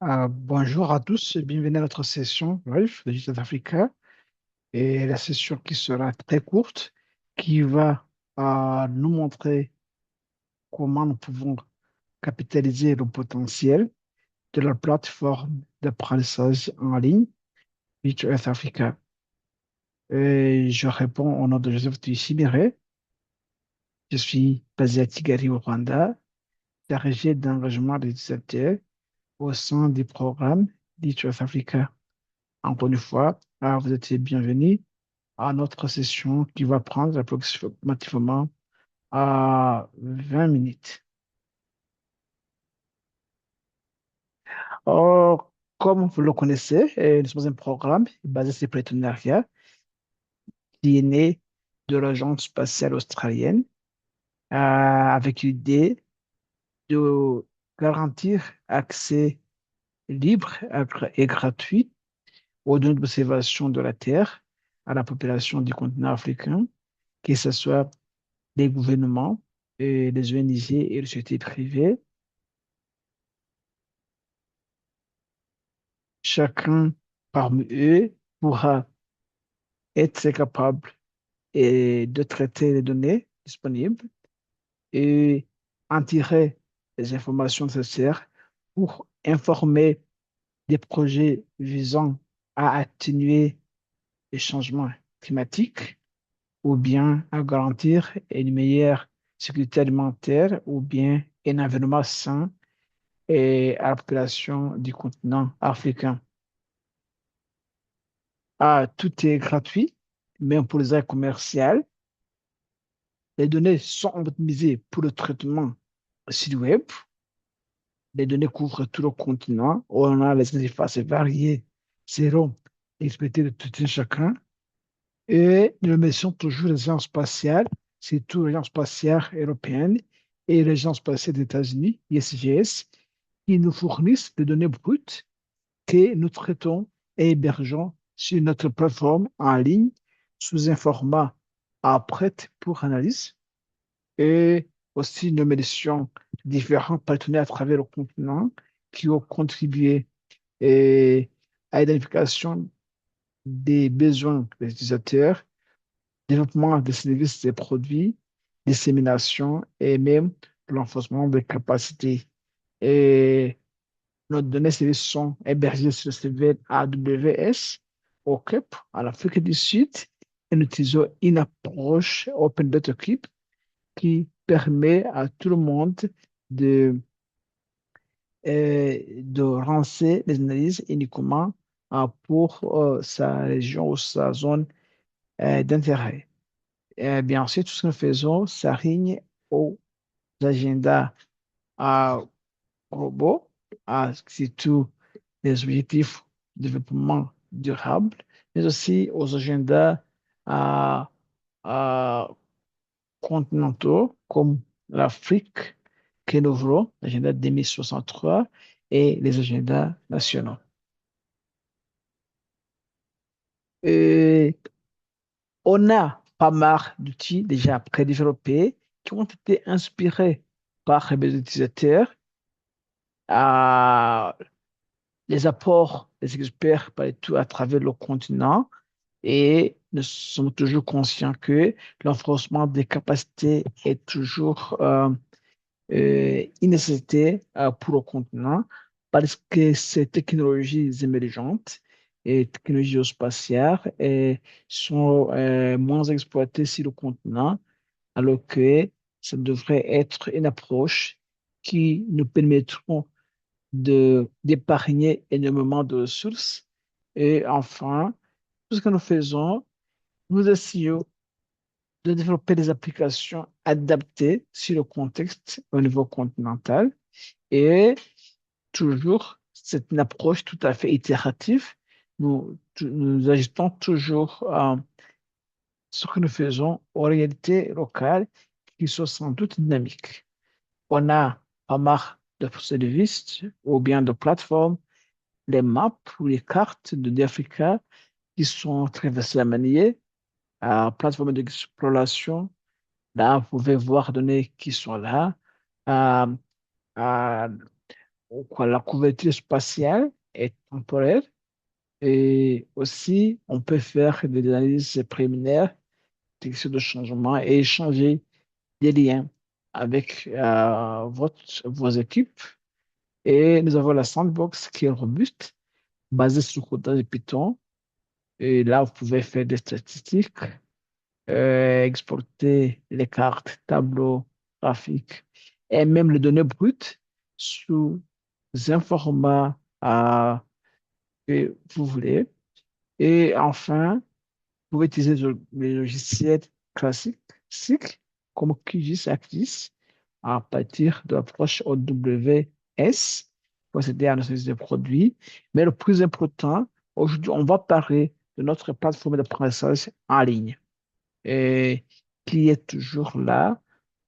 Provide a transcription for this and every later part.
Bonjour à tous et bienvenue à notre session live de Digital Africa. Et la session qui sera très courte, qui va nous montrer comment nous pouvons capitaliser le potentiel de la plateforme d'apprentissage en ligne Digital Africa. Et je réponds au nom de Joseph Tuyishimire. Je suis basé à Kigali, au Rwanda, chargé d'engagement des utilisateurs au sein du programme Digital Africa. Encore une fois, vous êtes bienvenus à notre session qui va prendre approximativement à 20 minutes. Or, comme vous le connaissez, nous sommes un programme basé sur le partenariat qui est né de l'Agence spatiale australienne avec l'idée de garantir accès libre et gratuit aux données d'observation de la Terre à la population du continent africain, que ce soit les gouvernements, et les ONG et les sociétés privées. Chacun parmi eux pourra être capable de traiter les données disponibles et en tirer les informations nécessaires pour informer des projets visant à atténuer les changements climatiques ou bien à garantir une meilleure sécurité alimentaire ou bien un environnement sain et à la population du continent africain. Tout est gratuit, même pour les aides commerciales. Les données sont optimisées pour le traitement sur le web. Les données couvrent tout le continent. On a les interfaces variées seront respectées de tout un chacun. Et nous mentionne toujours les agences spatiales, surtout l'agence spatiale européenne et l'agence spatiale des États-Unis, ISGS, qui nous fournissent des données brutes que nous traitons et hébergeons sur notre plateforme en ligne sous un format prêt pour analyse et aussi nous méditions différents partenaires à travers le continent qui ont contribué à l'identification des besoins des utilisateurs, développement des services et produits, dissémination et même l'enforcement des capacités. Et nos données services sont hébergées sur le serveur AWS au Cap, en Afrique du Sud, et nous utilisons une approche Open Data Keep qui permet à tout le monde de, de lancer les analyses uniquement pour sa région ou sa zone d'intérêt. Bien sûr, tout ce que nous faisons s'aligne aux agendas euh, globaux, surtout les objectifs de développement durable, mais aussi aux agendas euh, euh, continentaux comme l'Afrique, que nous voulons, l'agenda 2063 et les agendas nationaux. Et on a pas mal d'outils déjà prédéveloppés qui ont été inspirés par les utilisateurs, à les apports des experts partout à travers le continent. Et nous sommes toujours conscients que l'enforcement des capacités est toujours une nécessité pour le continent parce que ces technologies émergentes et technologies spatiales sont moins exploitées sur le continent, alors que ça devrait être une approche qui nous permettront d'épargner énormément de ressources. Et enfin, tout ce que nous faisons, nous essayons de développer des applications adaptées sur le contexte au niveau continental. Et toujours, c'est une approche tout à fait itérative. Nous ajustons toujours ce que nous faisons aux réalités locales qui sont sans doute dynamiques. On a pas mal de services ou bien de plateformes, les maps ou les cartes d'Africa qui sont très faciles à manier, plateformes d'exploration. Là, vous pouvez voir les données qui sont là. Euh, euh, quoi, la couverture spatiale est temporaire et aussi on peut faire des analyses préliminaires, détection de changement et échanger des liens avec vos équipes. Et nous avons la sandbox qui est robuste, basée sur le codage de Python. Et là, vous pouvez faire des statistiques, exporter les cartes, tableaux, graphiques et même les données brutes sous un format que vous voulez. Et enfin, vous pouvez utiliser les logiciels classiques comme QGIS, ArcGIS à partir de l'approche OWS pour aider à analyser des produits. Mais le plus important, aujourd'hui, on va parler de notre plateforme d'apprentissage en ligne et qui est toujours là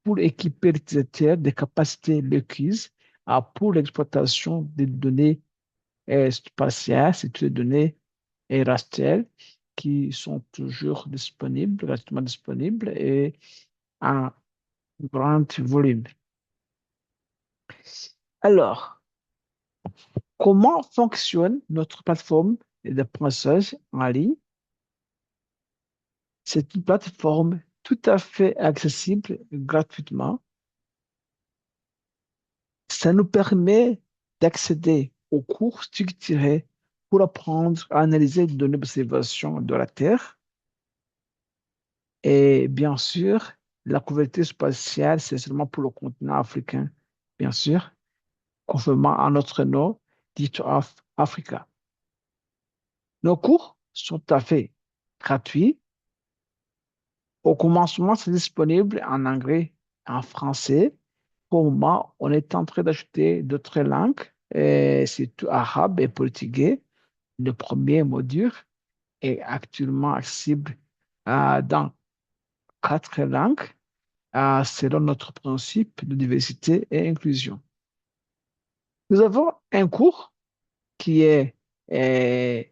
pour équiper l'utilisateur des capacités requises pour l'exploitation des données spatiales, c'est les données raster qui sont toujours disponibles, gratuitement disponibles et en grand volume. Alors, comment fonctionne notre plateforme d'apprentissage en ligne? C'est une plateforme tout à fait accessible gratuitement. Ça nous permet d'accéder aux cours structurés pour apprendre à analyser les données d'observation de la Terre. Et bien sûr, la couverture spatiale, c'est seulement pour le continent africain, bien sûr, conformément à notre nom, dit Africa. Nos cours sont tout à fait gratuits. Au commencement, c'est disponible en anglais et en français. Pour le moment, on est en train d'ajouter d'autres langues, et surtout arabe et portugais. Le premier module est actuellement accessible dans 4 langues selon notre principe de diversité et inclusion. Nous avons un cours qui est euh,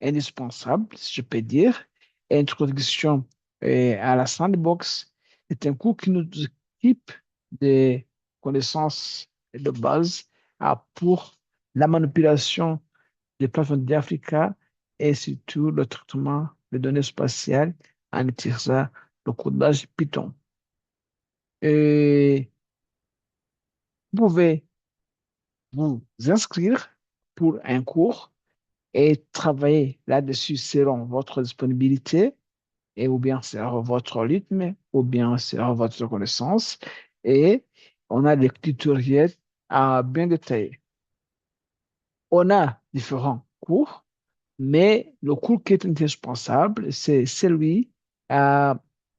indispensable, si je peux dire, Introduction à la sandbox. C'est un cours qui nous équipe des connaissances de base pour la manipulation des plateformes d'Africa et surtout le traitement des données spatiales en utilisant le codage Python. Et vous pouvez vous inscrire pour un cours et travailler là-dessus selon votre disponibilité et ou bien selon votre rythme ou bien selon votre connaissance. Et on a des tutoriels à bien détailler. On a différents cours, mais le cours qui est indispensable, c'est celui euh,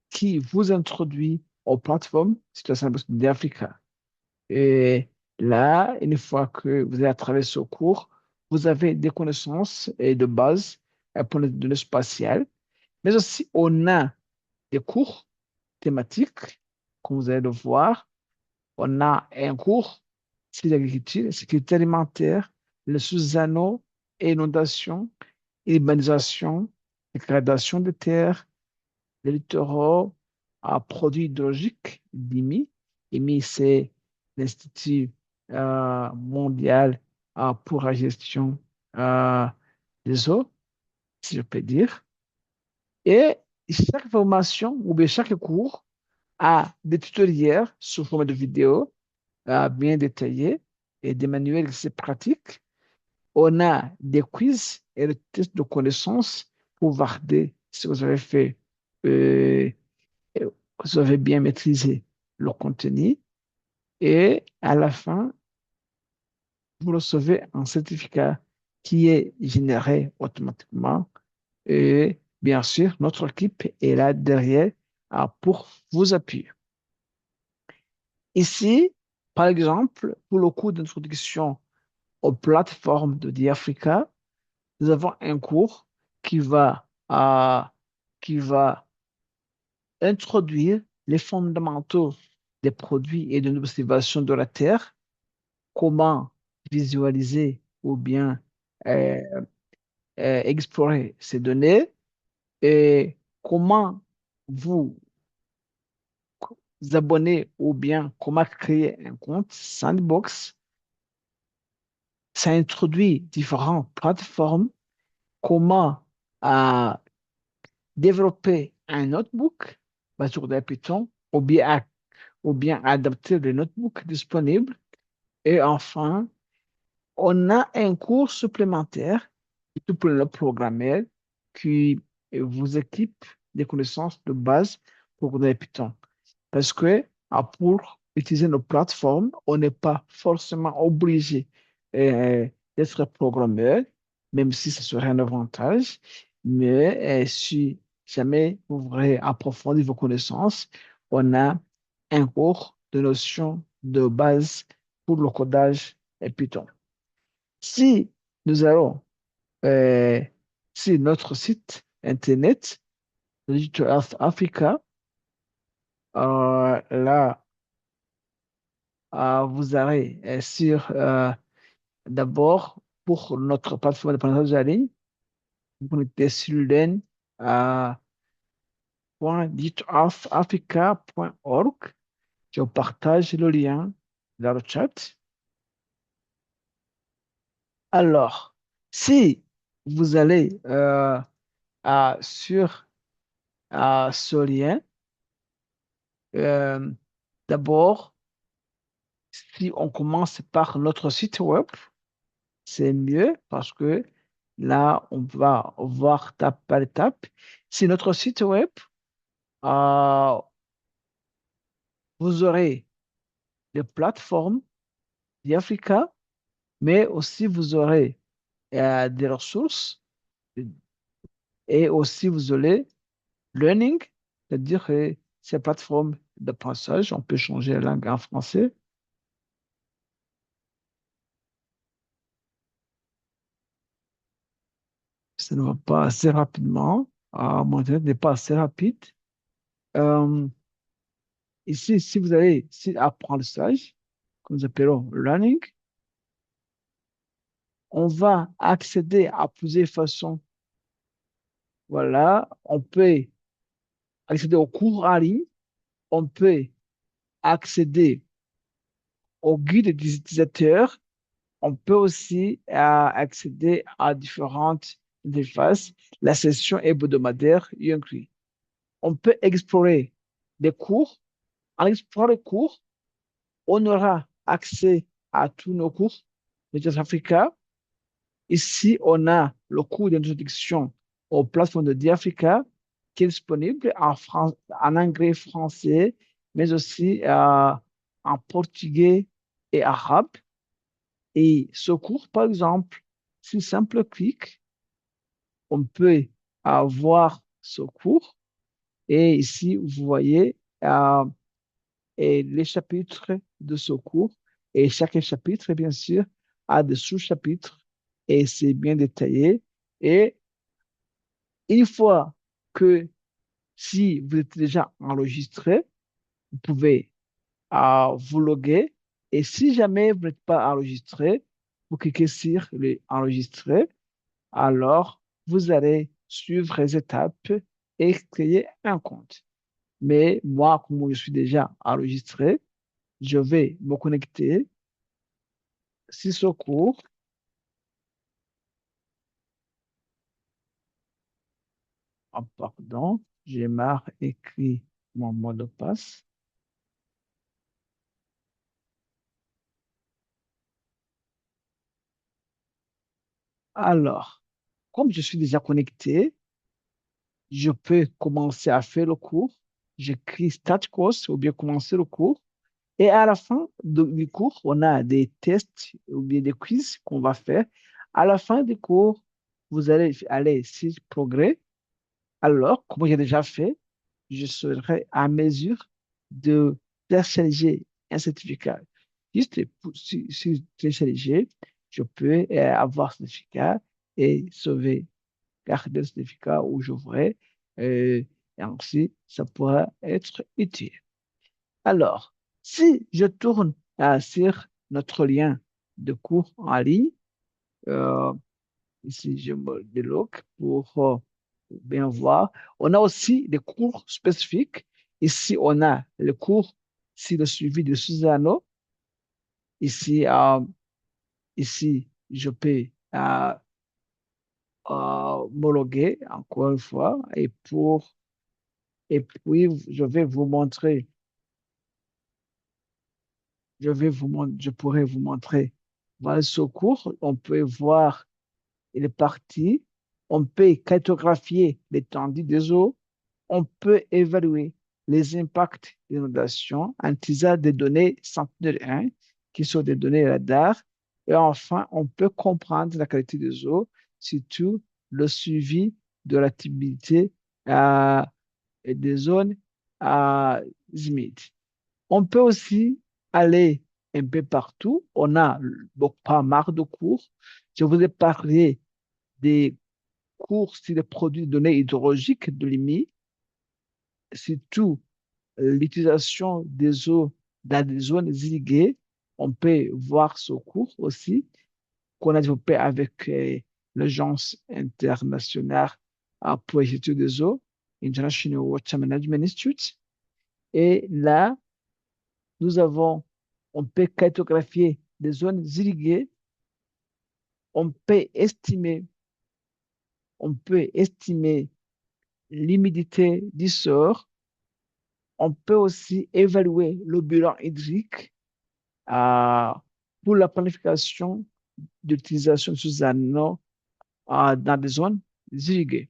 qui vous introduit aux plateformes Situation d'Africa. Et là, une fois que vous avez à travers ce cours, vous avez des connaissances et de base pour les données spatiales, mais aussi on a des cours thématiques, comme vous allez le voir. On a un cours sur l'agriculture, sécurité alimentaire, les sous-anneaux et inondations, urbanisation, dégradation des terres, les littoraux à produits hydrologiques, l'IMI. IMI, c'est l'Institut mondial pour la gestion euh, des eaux, si je peux dire. Et chaque formation ou bien chaque cours a des tutoriels sous forme de vidéos bien détaillés et des manuels assez pratiques. On a des quiz et des tests de connaissances pour valider si vous avez fait, euh, vous avez bien maîtrisé le contenu. Et à la fin, vous recevez un certificat qui est généré automatiquement. Et bien sûr, notre équipe est là derrière pour vous appuyer. Ici, par exemple, pour le cours d'introduction aux plateformes de Diafrica, nous avons un cours qui va introduire les fondamentaux des produits et de l'observation de la Terre, comment visualiser ou bien euh, explorer ces données et comment vous abonner ou bien comment créer un compte Sandbox ça introduit différentes plateformes, comment euh, développer un notebook basé sur des Python ou bien adapter le notebook disponible. Et enfin, on a un cours supplémentaire tout pour le programmeur qui vous équipe des connaissances de base pour des Python. Parce que pour utiliser nos plateformes, on n'est pas forcément obligé euh, d'être programmeur, même si ce serait un avantage. Mais si jamais vous voudrez approfondir vos connaissances, on a un cours de notions de base pour le codage et Python. Si nous allons euh, sur notre site internet, Digital Earth Africa, là, vous aurez sur d'abord pour notre plateforme d'apprentissage en ligne, vous connectez sur len.digitalarthafrica.org. Je partage le lien dans le chat. Alors, si vous allez sur ce lien, euh, d'abord, si on commence par notre site web, c'est mieux parce que là, on va voir étape par étape. Si notre site web, euh, vous aurez des plateformes d'Africa, mais aussi vous aurez des ressources et aussi vous aurez learning, c'est-à-dire que ces plateformes d'apprentissage, on peut changer la langue en français. Ça ne va pas assez rapidement. Mon internet n'est pas assez rapide. Euh, Ici, si vous allez ici, apprentissage, que nous appelons learning, on va accéder à plusieurs façons. Voilà, on peut accéder aux cours en ligne, on peut accéder au guide des utilisateurs, on peut aussi accéder à différentes interfaces, la session hebdomadaire y inclus. On peut explorer des cours. En explorant les cours, on aura accès à tous nos cours de Africa. Ici, on a le cours d'introduction aux plateformes de Diafrica qui est disponible en anglais, français, mais aussi en portugais et arabe. Et ce cours, par exemple, sur simple clic, on peut avoir ce cours. Et ici, vous voyez les chapitres de ce cours. Et chaque chapitre, bien sûr, a des sous-chapitres et c'est bien détaillé. Et une fois que si vous êtes déjà enregistré, vous pouvez vous loguer. Et si jamais vous n'êtes pas enregistré, vous cliquez sur le enregistrer. Alors, vous allez suivre les étapes et créer un compte. Mais moi, comme je suis déjà enregistré, je vais me connecter sur ce cours. Ah, pardon, j'ai mal écrit mon mot de passe. Alors, comme je suis déjà connecté, je peux commencer à faire le cours. J'écris Start Course ou bien commencer le cours. Et à la fin du cours, on a des tests ou bien des quiz qu'on va faire. À la fin du cours, vous allez aller sur Progrès. Alors, comme j'ai déjà fait, je serai à mesure de télécharger un certificat. Juste sur télécharger, je peux avoir ce certificat et sauver, garder le certificat où je voudrais. euh, et ainsi, ça pourra être utile. Alors, si je tourne sur notre lien de cours en ligne, euh, ici je me déloque pour bien voir. On a aussi des cours spécifiques. Ici, on a le cours sur le suivi de Susano. Ici, ici. je peux homologuer encore une fois et puis je pourrais vous montrer dans le secours, on peut voir les parties, on peut cartographier l'étendue des eaux, on peut évaluer les impacts d'inondation en utilisant des données Sentinel-1, qui sont des données radar. Et enfin, on peut comprendre la qualité des eaux, surtout le suivi de l'activité des zones humides. On peut aussi aller un peu partout. On a pas mal de cours. Je vous ai parlé des cours sur les produits de données hydrologiques de l'IMI, surtout l'utilisation des eaux dans des zones irriguées. On peut voir ce cours aussi qu'on a développé avec l'Agence internationale pour la gestion des eaux, International Water Management Institute. Et là, nous avons, on peut cartographier des zones irriguées, on peut estimer, on peut estimer l'humidité du sol, on peut aussi évaluer le bilan hydrique euh, pour la planification d'utilisation sous anneaux dans des zones irriguées.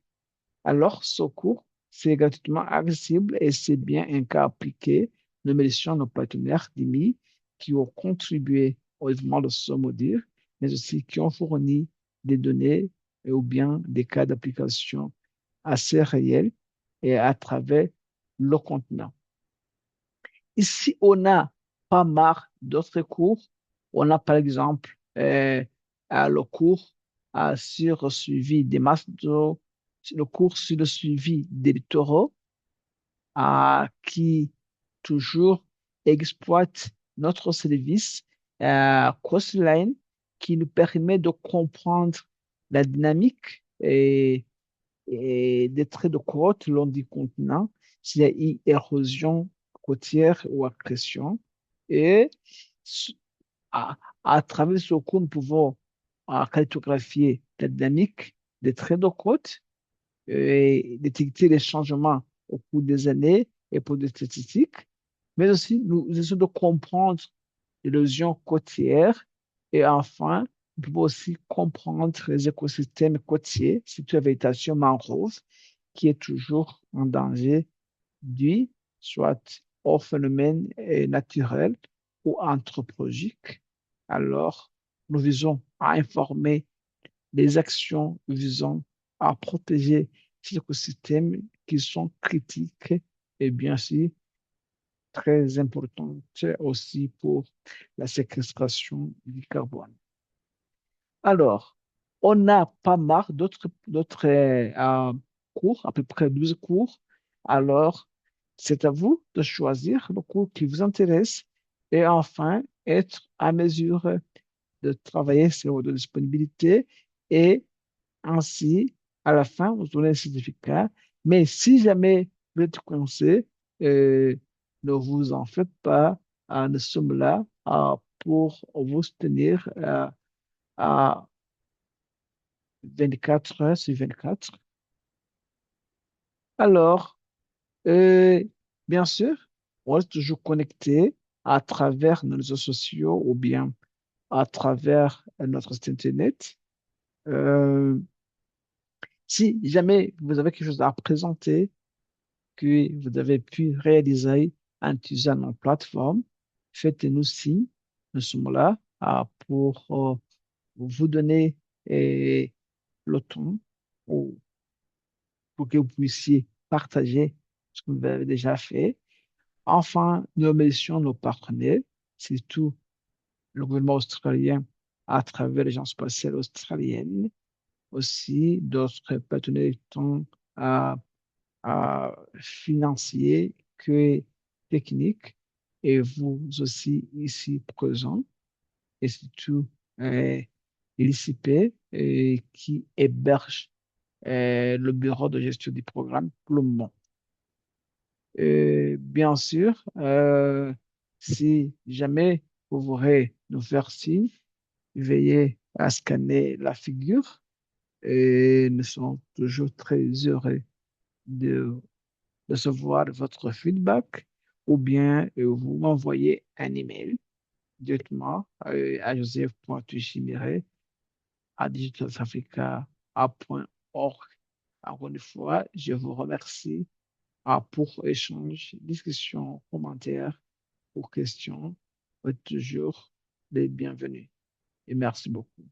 Alors, ce cours, c'est gratuitement accessible et c'est bien un cas appliqué. Nous remercions nos partenaires d'IMI qui ont contribué au développement de ce module, mais aussi qui ont fourni des données ou bien des cas d'application assez réels et à travers le continent. Ici, on a pas mal d'autres cours. On a par exemple le cours sur le suivi des masses d'eau, le cours sur le suivi des littoraux qui toujours exploite notre service Coastline qui nous permet de comprendre la dynamique et des traits de côte le long du continent, s'il y a eu érosion côtière ou accrétion. Et à, à travers ce cours, nous pouvons cartographier la dynamique des traits de côte et détecter les changements au cours des années et pour des statistiques, mais aussi nous essayons de comprendre l'érosion côtière et enfin, nous pouvons aussi comprendre les écosystèmes côtiers, surtout la végétation mangrove, qui est toujours en danger dû soit au phénomène naturel ou anthropologique. Alors, nous visons à informer les actions visant à protéger ces écosystèmes qui sont critiques et bien sûr très importantes aussi pour la séquestration du carbone. Alors, on a pas mal d'autres cours, à peu près 12 cours. Alors, c'est à vous de choisir le cours qui vous intéresse et enfin être à mesure de travailler sur votre disponibilité et ainsi, à la fin, vous aurez un certificat. Mais si jamais vous êtes coincé, euh, ne vous en faites pas. Nous sommes là pour vous soutenir à 24 heures sur 24. Alors, euh, bien sûr, on reste toujours connecté à travers nos réseaux sociaux ou bien à travers notre site Internet. Euh, si jamais vous avez quelque chose à présenter, que vous avez pu réaliser en utilisant nos plateformes, faites-nous signe. Nous sommes là pour vous donner le temps pour, pour que vous puissiez partager ce que vous avez déjà fait. Enfin, nous remercions nos partenaires, surtout le gouvernement australien à travers l'Agence spatiale australienne, aussi d'autres partenaires tant financiers que techniques, et vous aussi ici présents, et surtout euh, l'ICP qui héberge le bureau de gestion du programme pour le moment. Bien sûr, si jamais vous voudrez nous faire signe, veuillez à scanner la figure et nous sommes toujours très heureux de recevoir votre feedback ou bien vous m'envoyez un email directement à joseph.tuchimire@digitalsafrica.org. Encore une fois, je vous remercie pour échange, discussion, commentaires ou questions. Vous êtes toujours les bienvenus et merci beaucoup.